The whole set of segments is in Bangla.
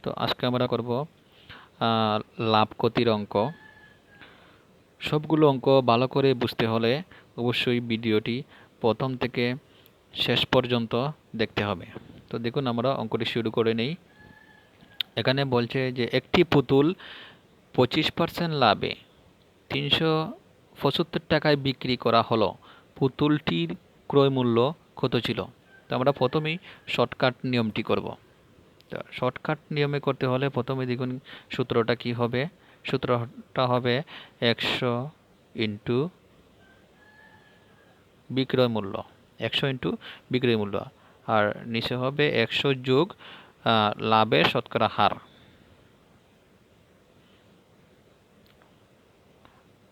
তো আজকে আমরা করব লাভ ক্ষতির অঙ্ক। সবগুলো অঙ্ক ভালো করে বুঝতে হলে অবশ্যই ভিডিওটি প্রথম থেকে শেষ পর্যন্ত দেখতে হবে। তো দেখুন আমরা অঙ্কটি শুরু করে নেই। এখানে বলছে যে একটি পুতুল 25% লাভে 375 টাকায় বিক্রি করা হলো। পুতুলটির ক্রয় মূল্য কত ছিল? তো আমরা প্রথমেই শর্টকাট নিয়মটি করব। তো শর্টকাট নিয়মে করতে হলে প্রথমে দেখুন সূত্রটা কি হবে। সূত্রটা হবে 100 ইন্টু বিক্রয় মূল্য, 100 ইন্টু বিক্রয় মূল্য, আর নিচে হবে 100 যোগ লাভের শতকরা হার।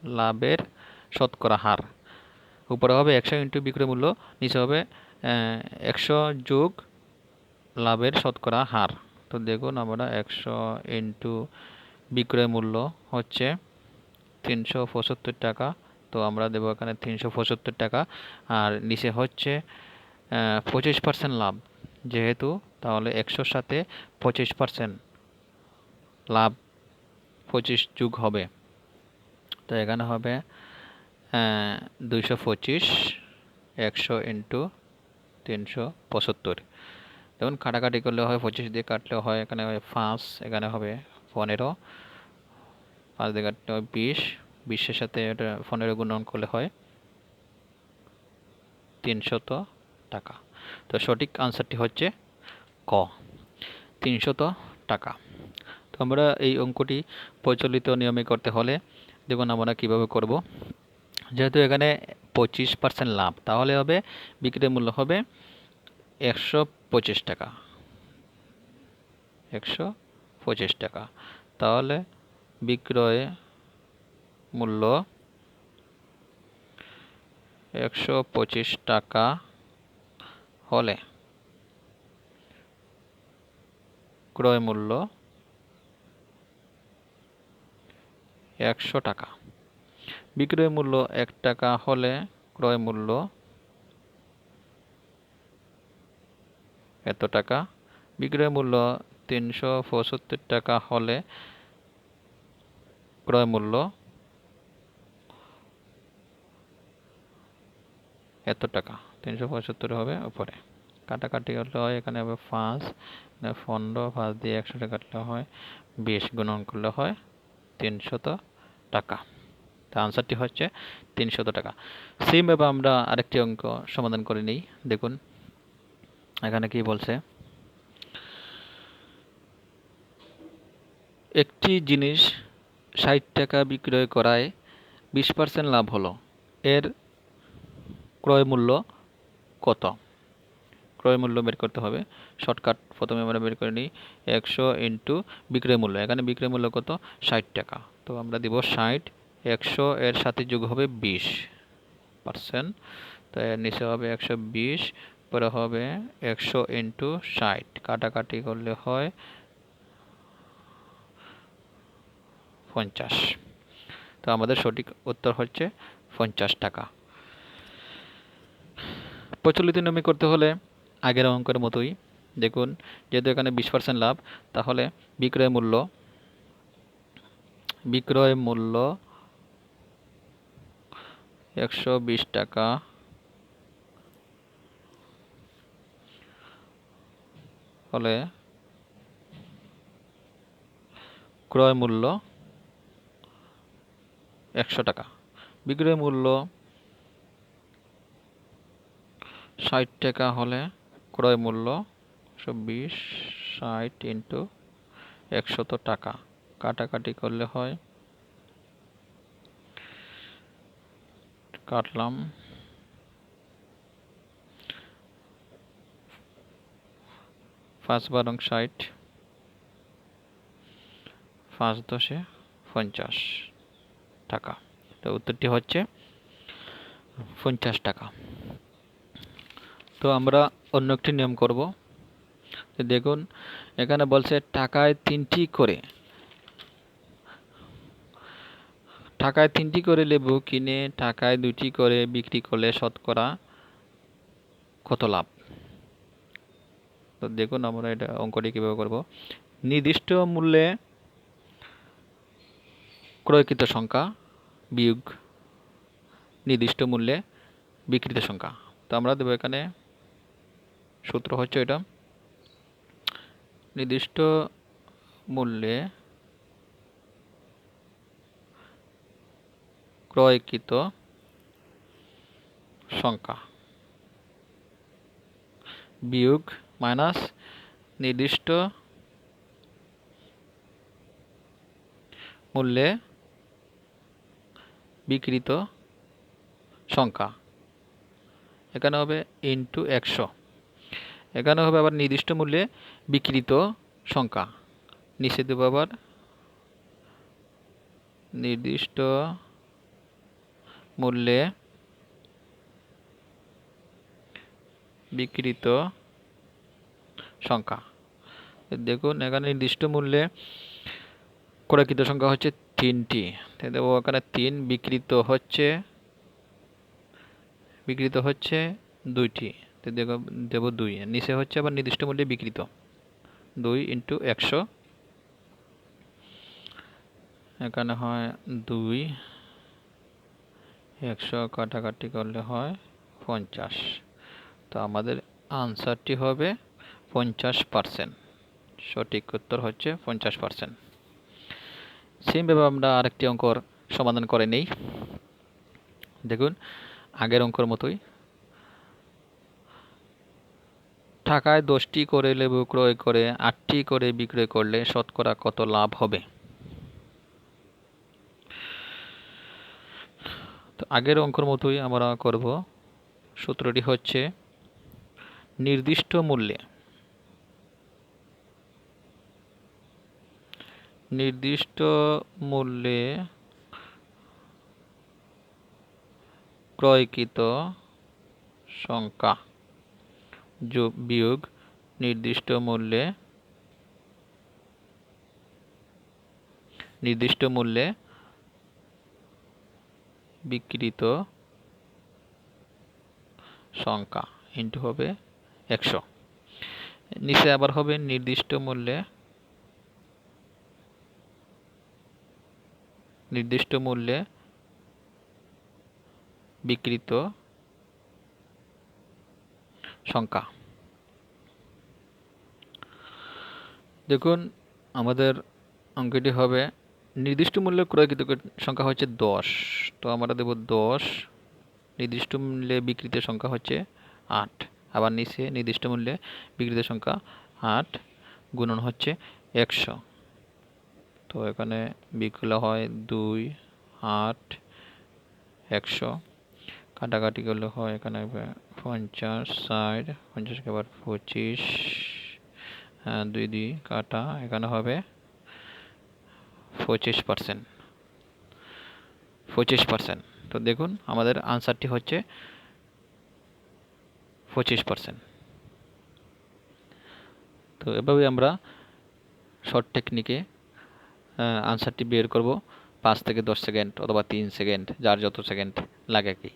লাভের শতকরা হার উপরে হবে 100 ইন্টু বিক্রয় মূল্য, নিচে হবে 100 যোগ লাভের শতকরা হার। তো দেখুন আমরা 100 ইন্টু বিক্রয় মূল্য হচ্ছে 375 টাকা। তো আমরা দেবো এখানে 375 টাকা, আর নিচে হচ্ছে 25% লাভ যেহেতু, তাহলে 100-র সাথে 25% লাভ 25 যোগ হবে। তো এখানে হবে 225, 100 ইন্টু 375। দেখুন কাটাকাটি করলে হয়, 25 দিয়ে কাটলেও হয়, এখানে হয় 5, এখানে হবে 15, 5 দিয়ে কাটলে হয় 20, 20-এর সাথে এটা 15 গুণন করলে হয় 300 টাকা। তো সঠিক আনসারটি হচ্ছে ক, 300 টাকা। তো আমরা এই অঙ্কটি প্রচলিত নিয়মে করতে হলে দেখুন আমরা কিভাবে করব। যেহেতু এখানে 25% লাভ, তাহলে হবে বিক্রয় মূল্য হবে 125 টাকা, 125 টাকা। তাহলে বিক্রয় মূল্য 125 টাকা হলে ক্রয় মূল্য 100 টাকা। বিক্রয় মূল্য 1 টাকা হলে ক্রয় মূল্য এত টাকা। বিক্রয় মূল্য 375 টাকা হলে ক্রয় মূল্য এত টাকা। 375 হবে উপরে, কাটাকাটি করলে হয়, এখানে হবে 5, 15, 5 দিয়ে 100 টাকা কাটলে হয় 20, গুণন করলে হয় 300 টাকা। তো আনসারটি হচ্ছে 300 টাকা। সেমভাবে আমরা আরেকটি অঙ্ক সমাধান করে নিই। দেখুন এখানে কি বলছে, একটি জিনিস 60 টাকা বিক্রয় করায় 20% লাভ হলো, এর ক্রয় মূল্য কত? ক্রয় মূল্য বের করতে হবে। শর্টকাট প্রথমে আমরা বের করে নিই 100 ইন্টু বিক্রয় মূল্য। এখানে বিক্রয় মূল্য কত? 60 টাকা। তো আমরা দিব 60, 100 এর সাথে যোগ হবে 20%, তো এর নিচে হবে 120, পরে হবে 100 ইন্টু 60, কাটাকাটি করলে হয় 50। তো আমাদের সঠিক উত্তর হচ্ছে 50 টাকা। প্রচলিত নিয়মে করতে হলে আগের অঙ্কের মতোই দেখুন, যেহেতু এখানে 20% লাভ, তাহলে বিক্রয় মূল্য 120 টাকা হলে ক্রয় মূল্য 100 টাকা। বিক্রয় মূল্য 60 টাকা হলে ক্রয় মূল্য 120, 60 ইন্টু 100 টাকা, কাটাকাটি করলে হয়, কাটলাম 5 বারং 60, 5 দশে 50 টাকা। তো উত্তরটি হচ্ছে 50 টাকা। তো আমরা অন্য একটি নিয়ম করব। দেখুন এখানে বলছে টাকায় 3টি করে লেবু কিনে টাকায় 2টি করে বিক্রি করলে শতকরা কত লাভ? তো দেখুন আমরা এটা অঙ্কটি কীভাবে করব। নির্দিষ্ট মূল্যে ক্রয়কৃত সংখ্যা বিয়োগ নির্দিষ্ট মূল্যে বিক্রিত সংখ্যা। তো আমরা দেবো এখানে সূত্র হচ্ছে এটা, নির্দিষ্ট মূল্যে ক্রয়কৃত সংখ্যা বিয়োগ মাইনাস নির্দিষ্ট মূল্যে বিক্রিত সংখ্যা, এখানে হবে ইন্টু 100, এখানে হবে আবার নির্দিষ্ট মূল্যে বিক্রিত সংখ্যা, নিচে দেবো আবার নির্দিষ্ট মূল্যে বিক্রিত সংখ্যা। দেখুন এখানে নির্দিষ্ট মূল্যে ক্রয়কৃত সংখ্যা হচ্ছে 3টি, দেবো এখানে 3, বিক্রিত হচ্ছে 2টি, তো দেবো 2, নিচে হচ্ছে আবার নির্দিষ্ট মূল্যে বিক্রিত 2 ইন্টু 100, এখানে হয় 2, 100 কাটাকাটি করলে হয় 50। তো আমাদের আনসারটি হবে 50%, সঠিক উত্তর হচ্ছে 50%। সেমভাবে আমরা আরেকটি অঙ্কর সমাধান করে নেই। দেখুন আগের অঙ্কর মতোই, টাকায় 10টি করে লেবু ক্রয় করে 8টি করে বিক্রয় করলে শতকরা কত লাভ হবে? তো আগের অঙ্কর মতোই আমরা করব। সূত্রটি হচ্ছে নির্দিষ্ট মূল্যে ক্রয়কৃত সংখ্যা বিয়োগ নির্দিষ্ট মূল্যে বিক্রিত সংখ্যা ইন্টু হবে 100, নিচে আবার হবে নির্দিষ্ট মূল্যে বিক্রিত সংখ্যা। দেখুন আমাদের অঙ্কটি হবে নির্দিষ্ট মূল্যে ক্রয়কৃত সংখ্যা হচ্ছে 10, তো আমরা দেব 10, নির্দিষ্ট মূল্যে বিক্রিত সংখ্যা হচ্ছে 8, আবার নিচে নির্দিষ্ট মূল্যে বিক্রিত সংখ্যা 8 গুণন হচ্ছে 100, তো এখানে বিক্রয় হয় 2, 8, 100 কাটাকাটি করলে হয় এখানে 50, 60, 50 আবার 25, 2 2 কাটা, এখানে হবে 25%। তো দেখুন আমাদের আনসারটি হচ্ছে 25%। তো এভাবে আমরা শর্ট টেকনিকে আনসারটি বের করব 5 থেকে 10 সেকেন্ড অথবা 3 সেকেন্ড, যার যত সেকেন্ড লাগে কি।